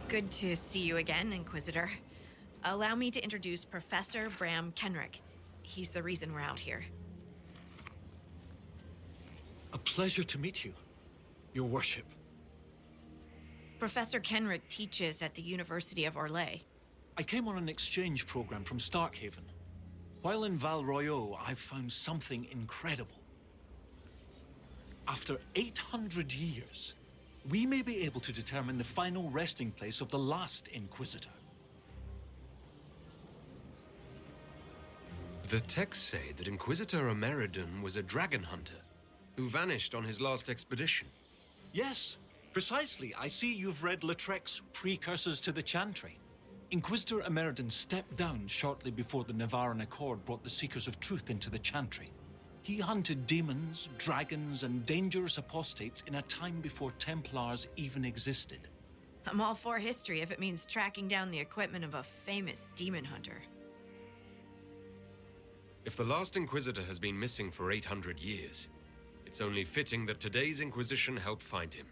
Good to see you again, Inquisitor. Allow me to introduce Professor Bram Kenrick. He's the reason we're out here. A pleasure to meet you, Your Worship. Professor Kenrick teaches at the University of Orlais. I came on an exchange program from Starkhaven. While in Val Royeaux, I've found something incredible. After 800 years, we may be able to determine the final resting place of the last Inquisitor. The texts say that Inquisitor Ameridan was a dragon hunter who vanished on his last expedition. Yes, precisely. I see you've read Lautrec's Precursors to the Chantry. Inquisitor Ameridan stepped down shortly before the Nevarran Accord brought the Seekers of Truth into the Chantry. He hunted demons, dragons, and dangerous apostates in a time before Templars even existed. I'm all for history if it means tracking down the equipment of a famous demon hunter. If the last Inquisitor has been missing for 800 years, it's only fitting that today's Inquisition help find him.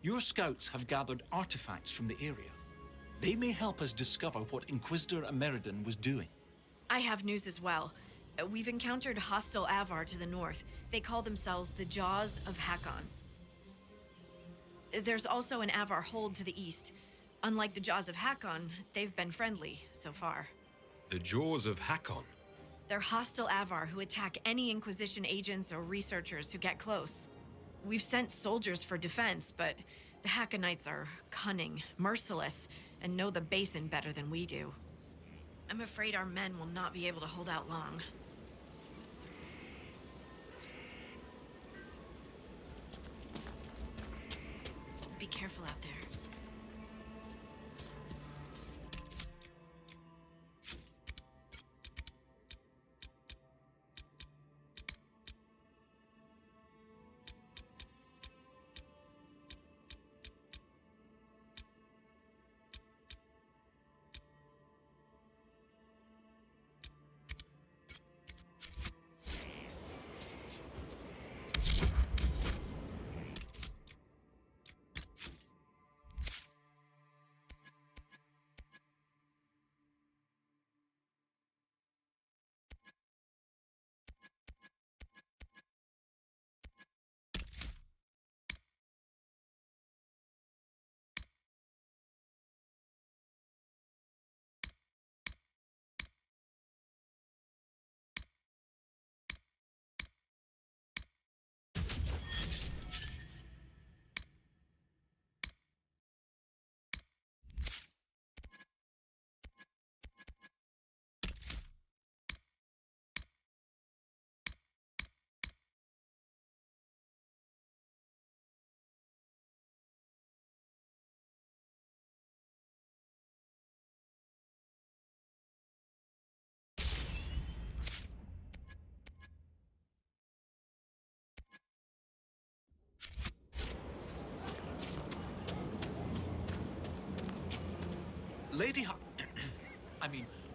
Your scouts have gathered artifacts from the area. They may help us discover what Inquisitor Ameridan was doing. I have news as well. We've encountered hostile Avar to the north. They call themselves the Jaws of Hakkon. There's also an Avar hold to the east. Unlike the Jaws of Hakkon, they've been friendly so far. The Jaws of Hakkon? They're hostile Avar who attack any Inquisition agents or researchers who get close. We've sent soldiers for defense, but the Hakkonites are cunning, merciless, and know the basin better than we do. I'm afraid our men will not be able to hold out long. Be careful out there.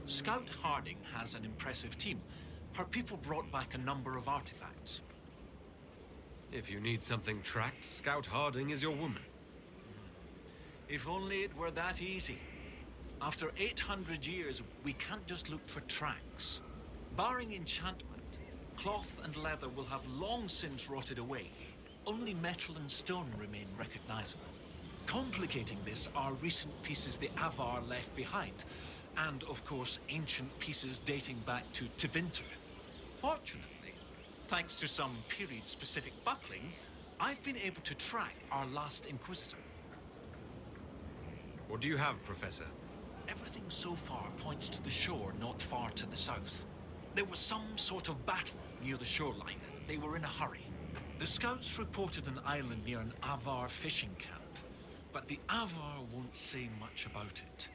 Scout Harding has an impressive team. Her people brought back a number of artifacts. If you need something tracked, Scout Harding is your woman. If only it were that easy. After 800 years, we can't just look for tracks. Barring enchantment, cloth and leather will have long since rotted away. Only metal and stone remain recognizable. Complicating this are recent pieces the Avar left behind, and of course ancient pieces dating back to Tevinter. Fortunately, thanks to some period-specific buckling, I've been able to track our last Inquisitor. What do you have, Professor? Everything so far points to the shore not far to the south. There was some sort of battle near the shoreline. They were in a hurry. The scouts reported an island near an Avar fishing camp, but the Avar won't say much about it.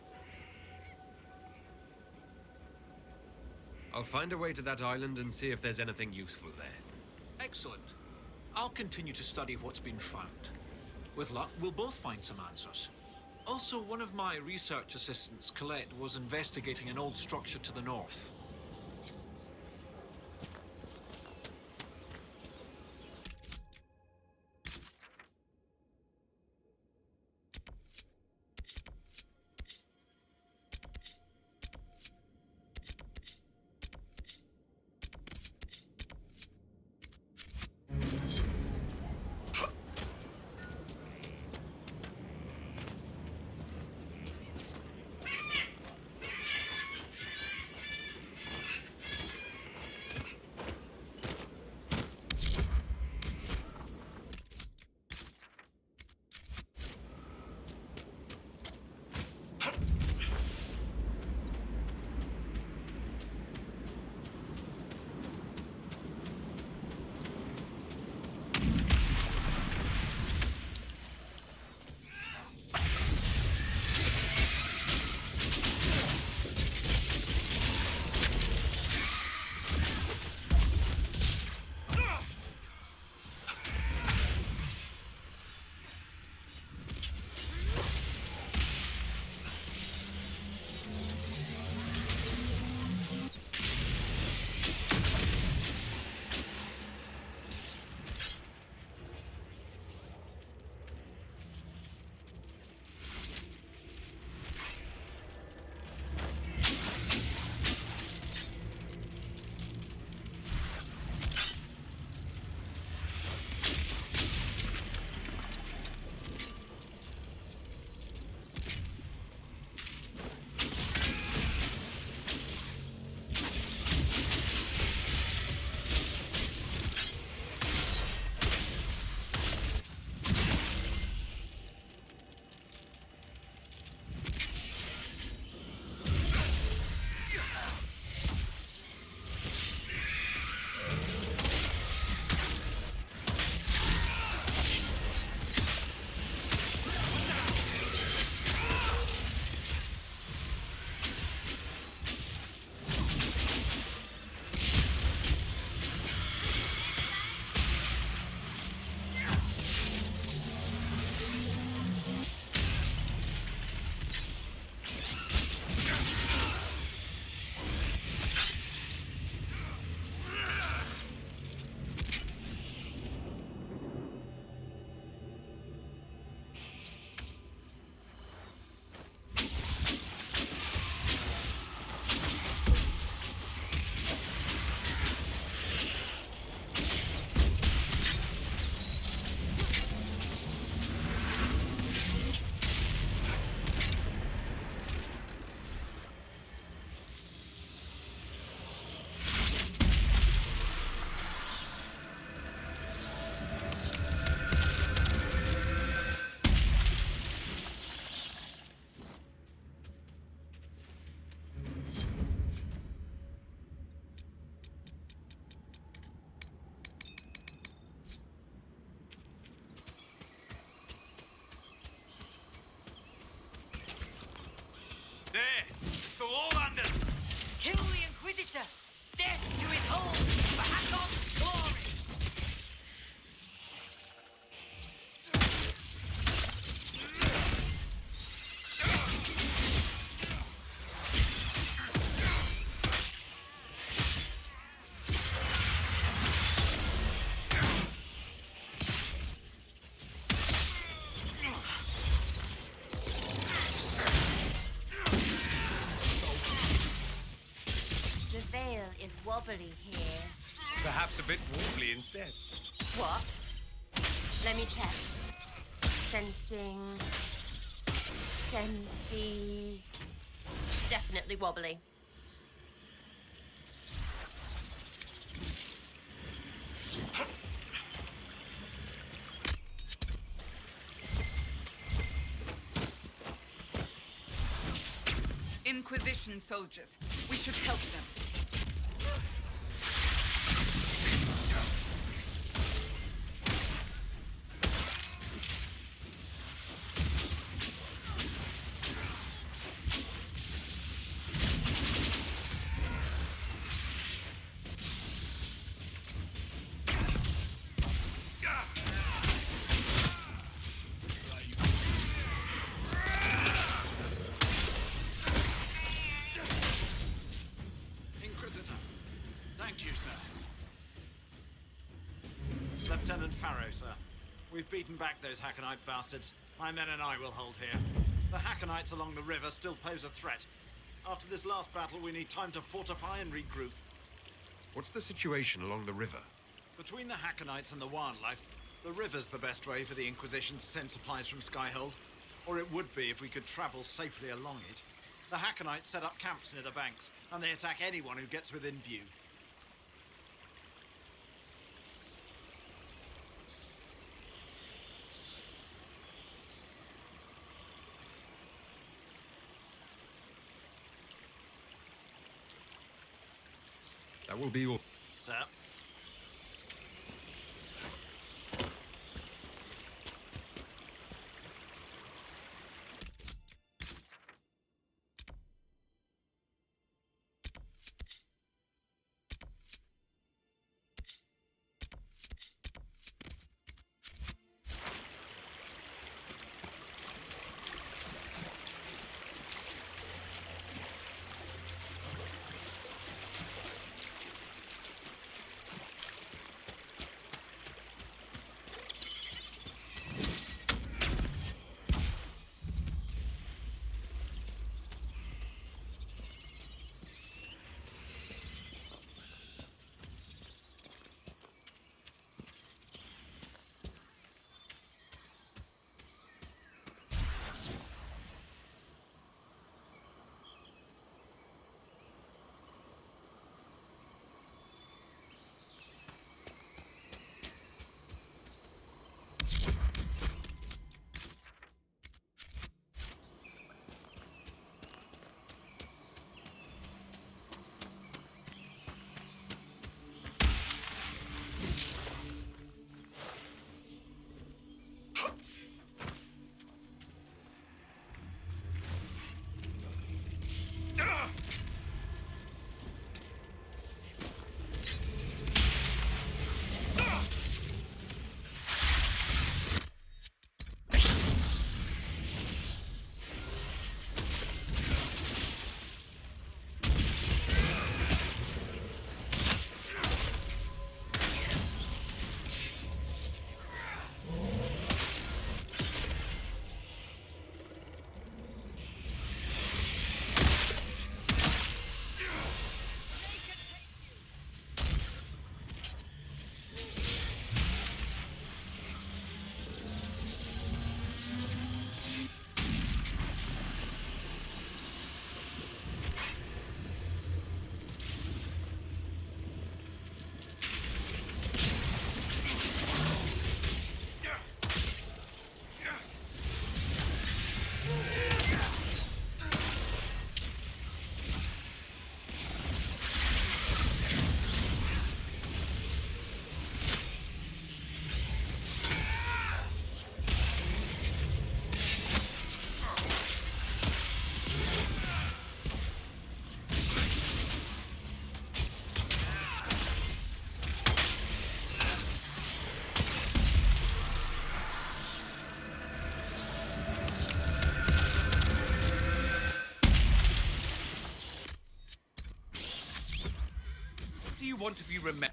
I'll find a way to that island and see if there's anything useful there. Excellent. I'll continue to study what's been found. With luck, we'll both find some answers. Also, one of my research assistants, Colette, was investigating an old structure to the north. wobbly here. Perhaps a bit wobbly instead. What? Let me check. Sensing... Sensey... Definitely wobbly. Inquisition soldiers. We should help them. Lieutenant Farrow, sir. We've beaten back those Hakkonite bastards. My men and I will hold here. The Hakkonites along the river still pose a threat. After this last battle, we need time to fortify and regroup. What's the situation along the river? Between the Hakkonites and the wildlife, the river's the best way for the Inquisition to send supplies from Skyhold. Or it would be if we could travel safely along it. The Hakkonites set up camps near the banks, and they attack anyone who gets within view. That will be all. Sir? Do you want to be remembered?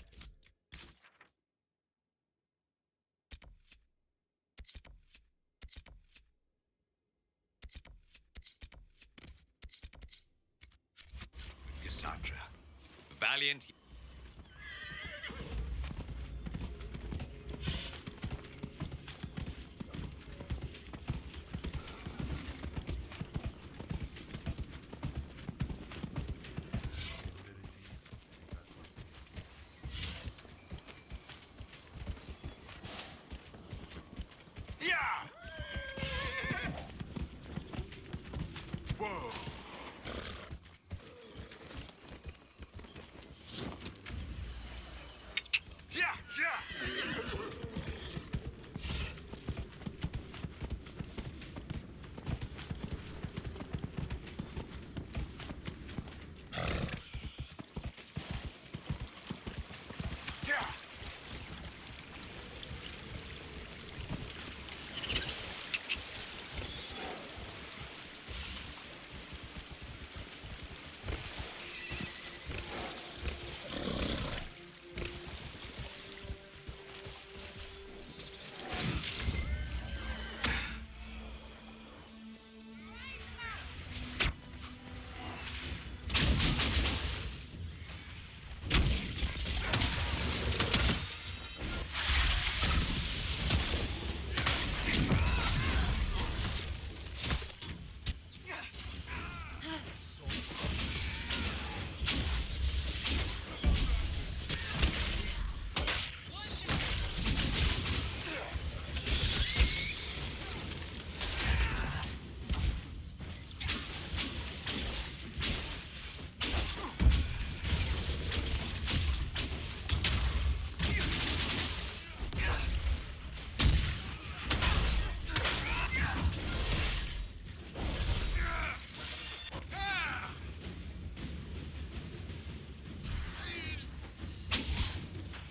Cassandra, valiant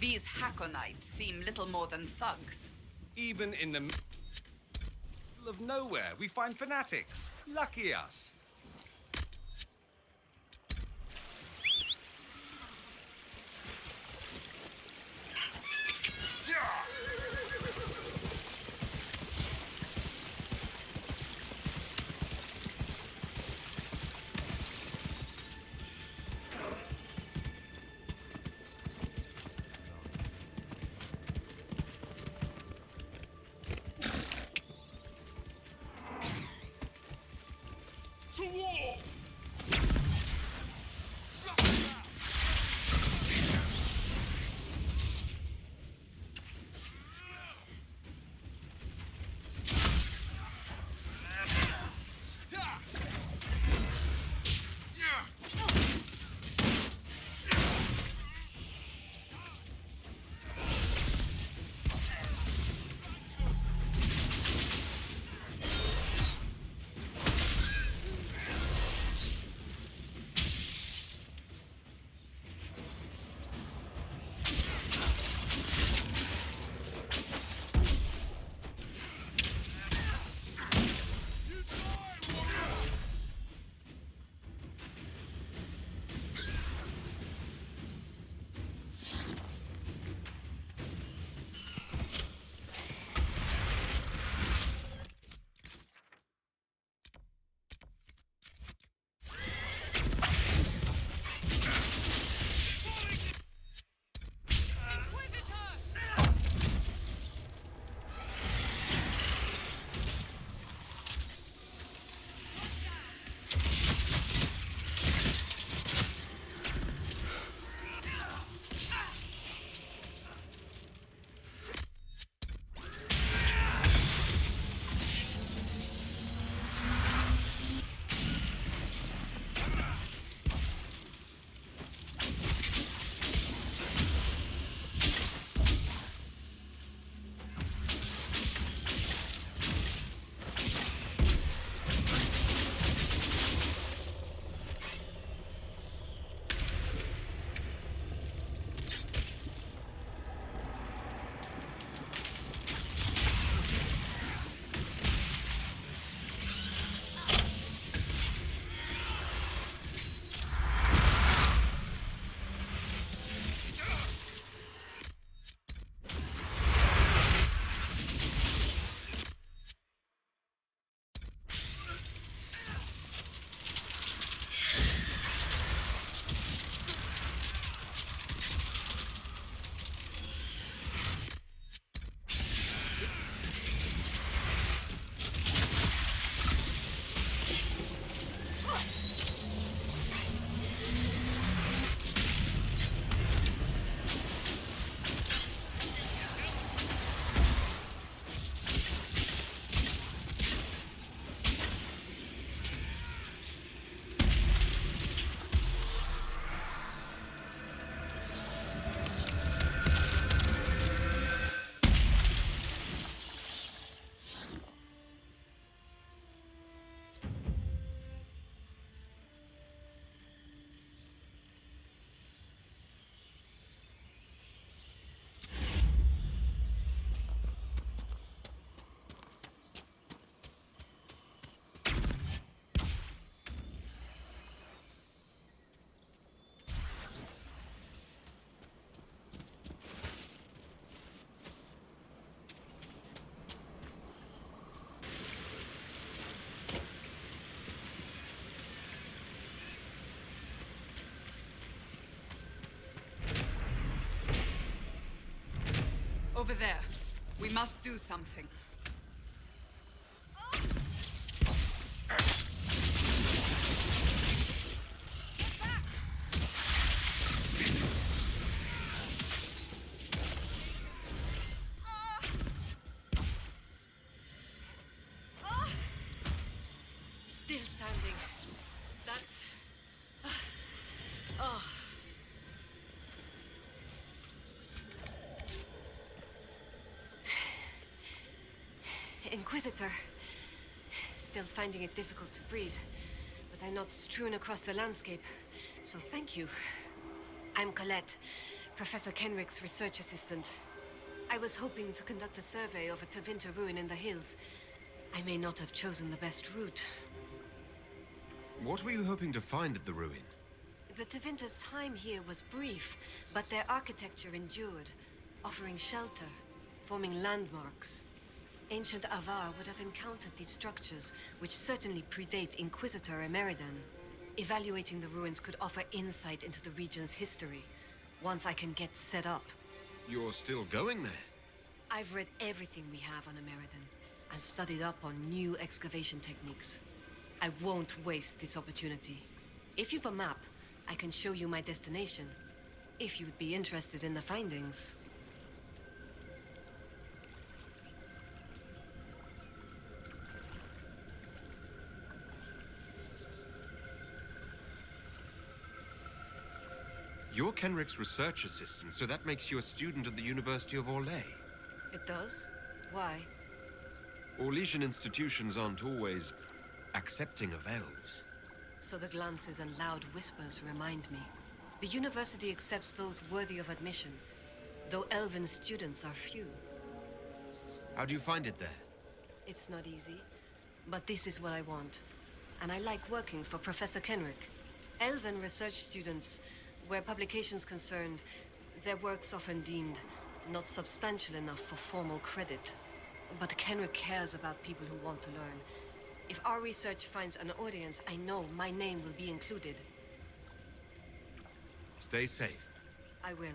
These Hakkonites seem little more than thugs. Even in the middle of nowhere, we find fanatics. Lucky us. Over there. We must do something. Still standing. That's... Oh. Inquisitor. Still finding it difficult to breathe, but I'm not strewn across the landscape, so thank you. I'm Colette, Professor Kenrick's research assistant. I was hoping to conduct a survey of a Tevinter ruin in the hills. I may not have chosen the best route. What were you hoping to find at the ruin? The Tevinter's time here was brief, but their architecture endured, offering shelter, forming landmarks. Ancient Avar would have encountered these structures, which certainly predate Inquisitor Emeridan. Evaluating the ruins could offer insight into the region's history, once I can get set up. You're still going there? I've read everything we have on Emeridan, and studied up on new excavation techniques. I won't waste this opportunity. If you've a map, I can show you my destination, if you'd be interested in the findings. You're Kenrick's research assistant, so that makes you a student at the University of Orlais. It does? Why? Orlesian institutions aren't always accepting of elves. So the glances and loud whispers remind me. The university accepts those worthy of admission, though elven students are few. How do you find it there? It's not easy, but this is what I want. And I like working for Professor Kenrick. Elven research students, where publications concerned, their work's often deemed not substantial enough for formal credit. But Kenrick cares about people who want to learn. If our research finds an audience, I know my name will be included. Stay safe. I will.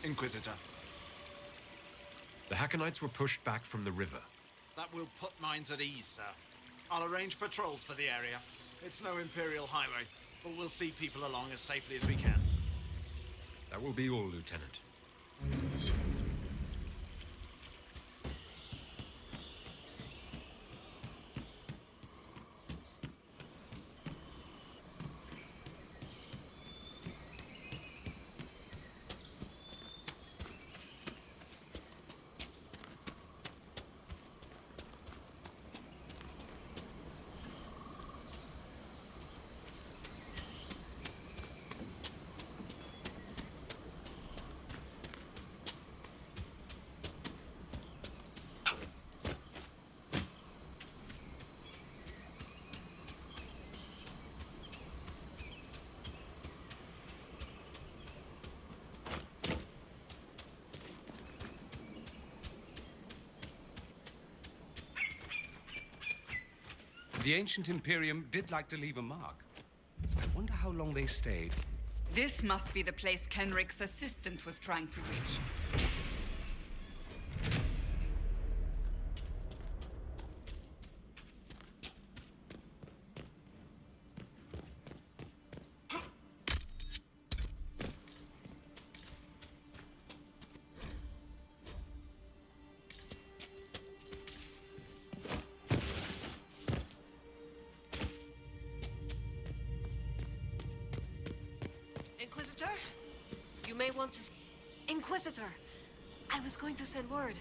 Inquisitor. The Hakkonites were pushed back from the river. That will put minds at ease, sir. I'll arrange patrols for the area. It's no Imperial highway, but we'll see people along as safely as we can. That will be all, Lieutenant. The ancient Imperium did like to leave a mark. I wonder how long they stayed. This must be the place Kenrick's assistant was trying to reach. Inquisitor? You may want to... Inquisitor! I was going to send word.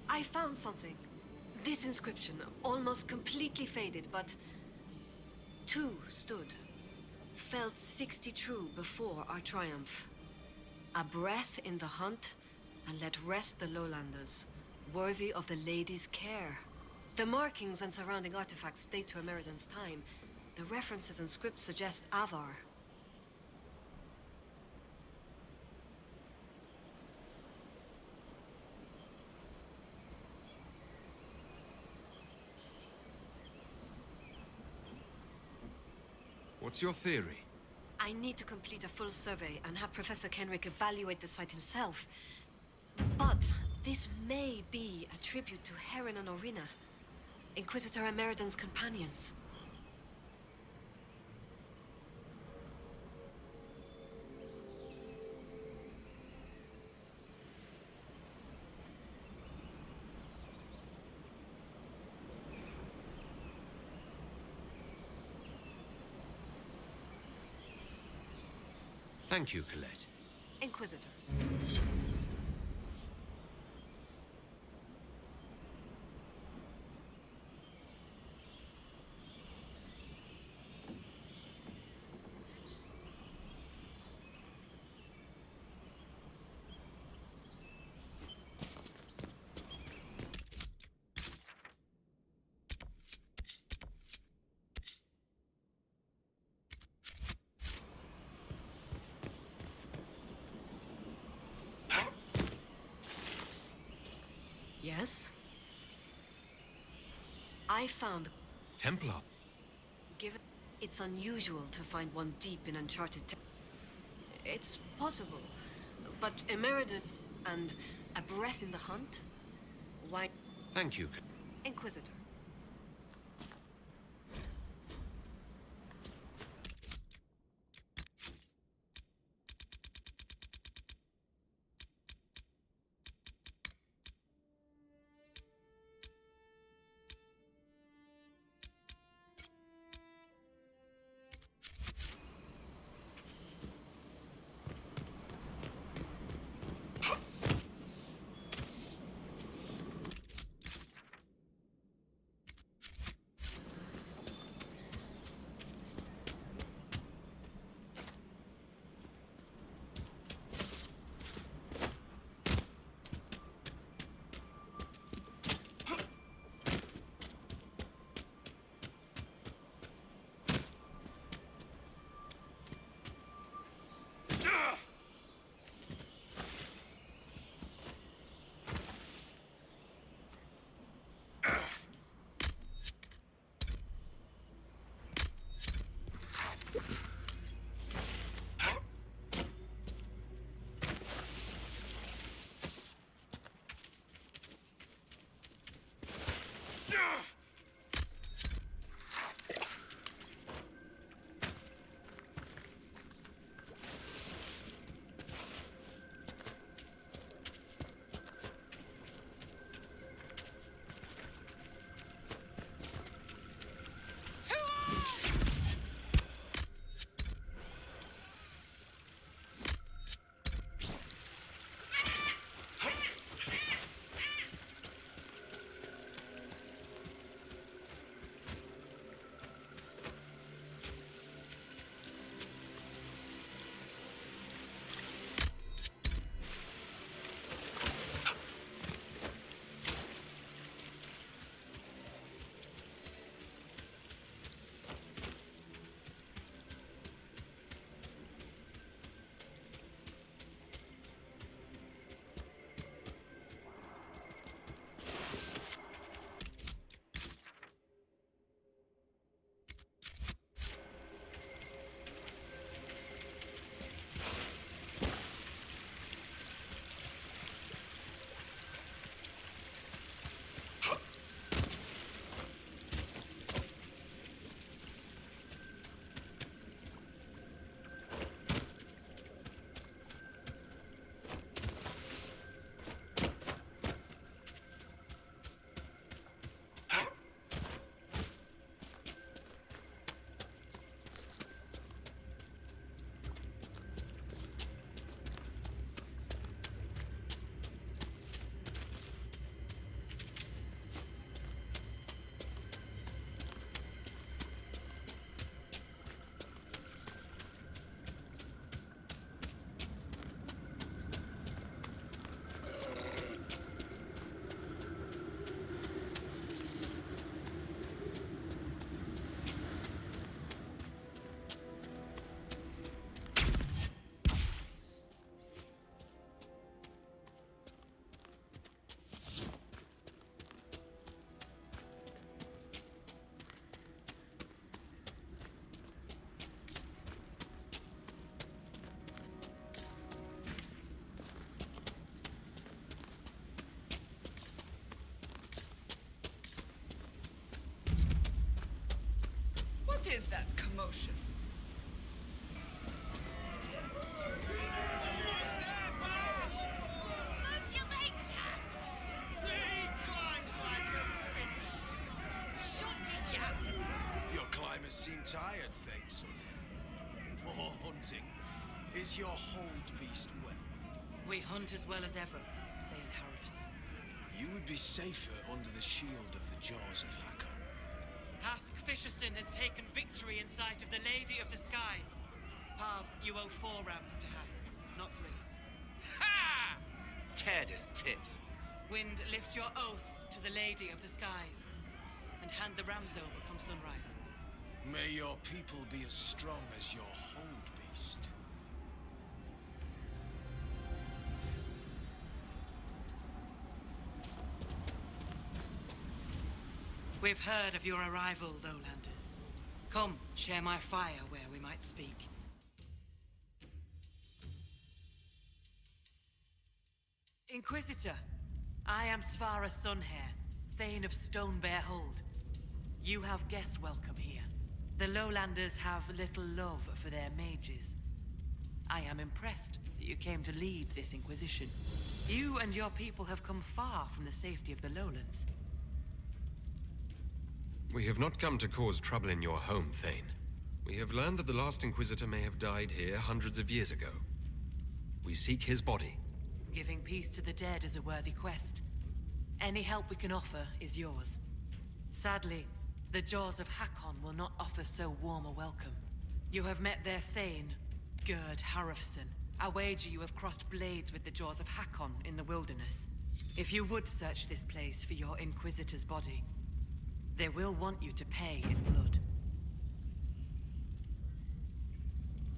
I found something. This inscription, almost completely faded, but... Two stood. Felt 60 true before our triumph. A breath in the hunt, and let rest the lowlanders, worthy of the lady's care. The markings and surrounding artifacts date to Emeridan's time. The references and scripts suggest Avar. What's your theory? I need to complete a full survey and have Professor Kenrick evaluate the site himself. But this may be a tribute to Heron and Orina, Inquisitor Emeridan's companions. Thank you, Colette. Inquisitor. Yes? I found... Templar. Given it's unusual to find one deep in uncharted it's possible, but Emeridon and a breath in the hunt? Why... Thank you. Inquisitor. What is that commotion? Move your legs, Hass! He climbs like a fish. Shut your yap! Your climbers seem tired, thanks, Sonia. More hunting. Is your hold beast well? We hunt as well as ever, Thane Harrison. You would be safer under the shield of the jaws of Hakkon. Hask Fisherson has taken victory in sight of the Lady of the Skies. Pav, you owe 4 rams to Hask, not 3. Ha! Teared his tits. Wind, lift your oaths to the Lady of the Skies, and hand the rams over come sunrise. May your people be as strong as your hold beast. We've heard of your arrival, Lowlanders. Come, share my fire where we might speak. Inquisitor, I am Svara Sunhair, Thane of Stonebear Hold. You have guest welcome here. The Lowlanders have little love for their mages. I am impressed that you came to lead this Inquisition. You and your people have come far from the safety of the Lowlands. We have not come to cause trouble in your home, Thane. We have learned that the last Inquisitor may have died here hundreds of years ago. We seek his body. Giving peace to the dead is a worthy quest. Any help we can offer is yours. Sadly, the Jaws of Hakkon will not offer so warm a welcome. You have met their Thane, Gerd Harrison. I wager you have crossed blades with the Jaws of Hakkon in the wilderness. If you would search this place for your Inquisitor's body, they will want you to pay in blood.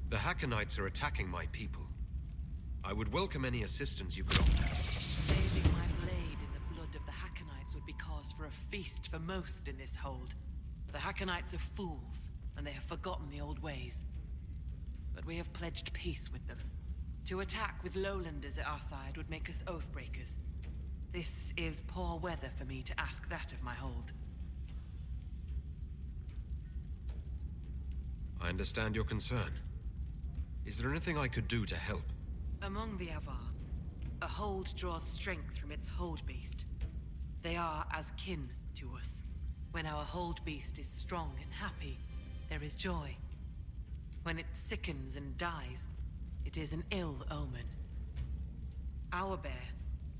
The Hakkonites are attacking my people. I would welcome any assistance you could offer. Bathing my blade in the blood of the Hakkonites would be cause for a feast for most in this hold. The Hakkonites are fools, and they have forgotten the old ways. But we have pledged peace with them. To attack with Lowlanders at our side would make us oathbreakers. This is poor weather for me to ask that of my hold. I understand your concern. Is there anything I could do to help? Among the Avar, a hold draws strength from its hold beast. They are as kin to us. When our hold beast is strong and happy, there is joy. When it sickens and dies, it is an ill omen. Our bear,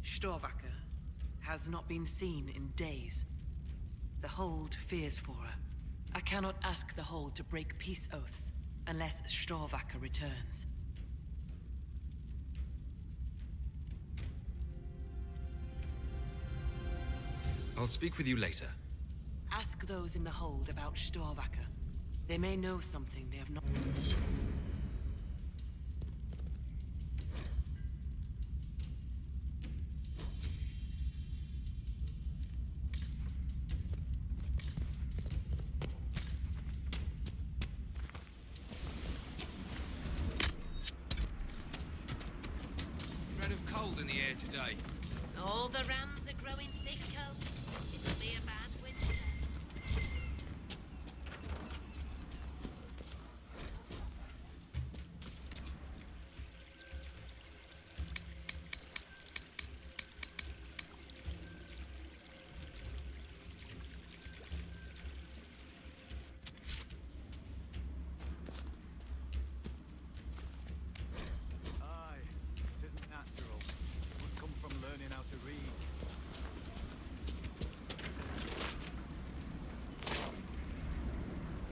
Storvacker, has not been seen in days. The hold fears for her. I cannot ask the hold to break peace oaths unless Storvacker returns. I'll speak with you later. Ask those in the hold about Storvacker. They may know something they have not... Threat of cold in the air today. All the rams are growing thick coats.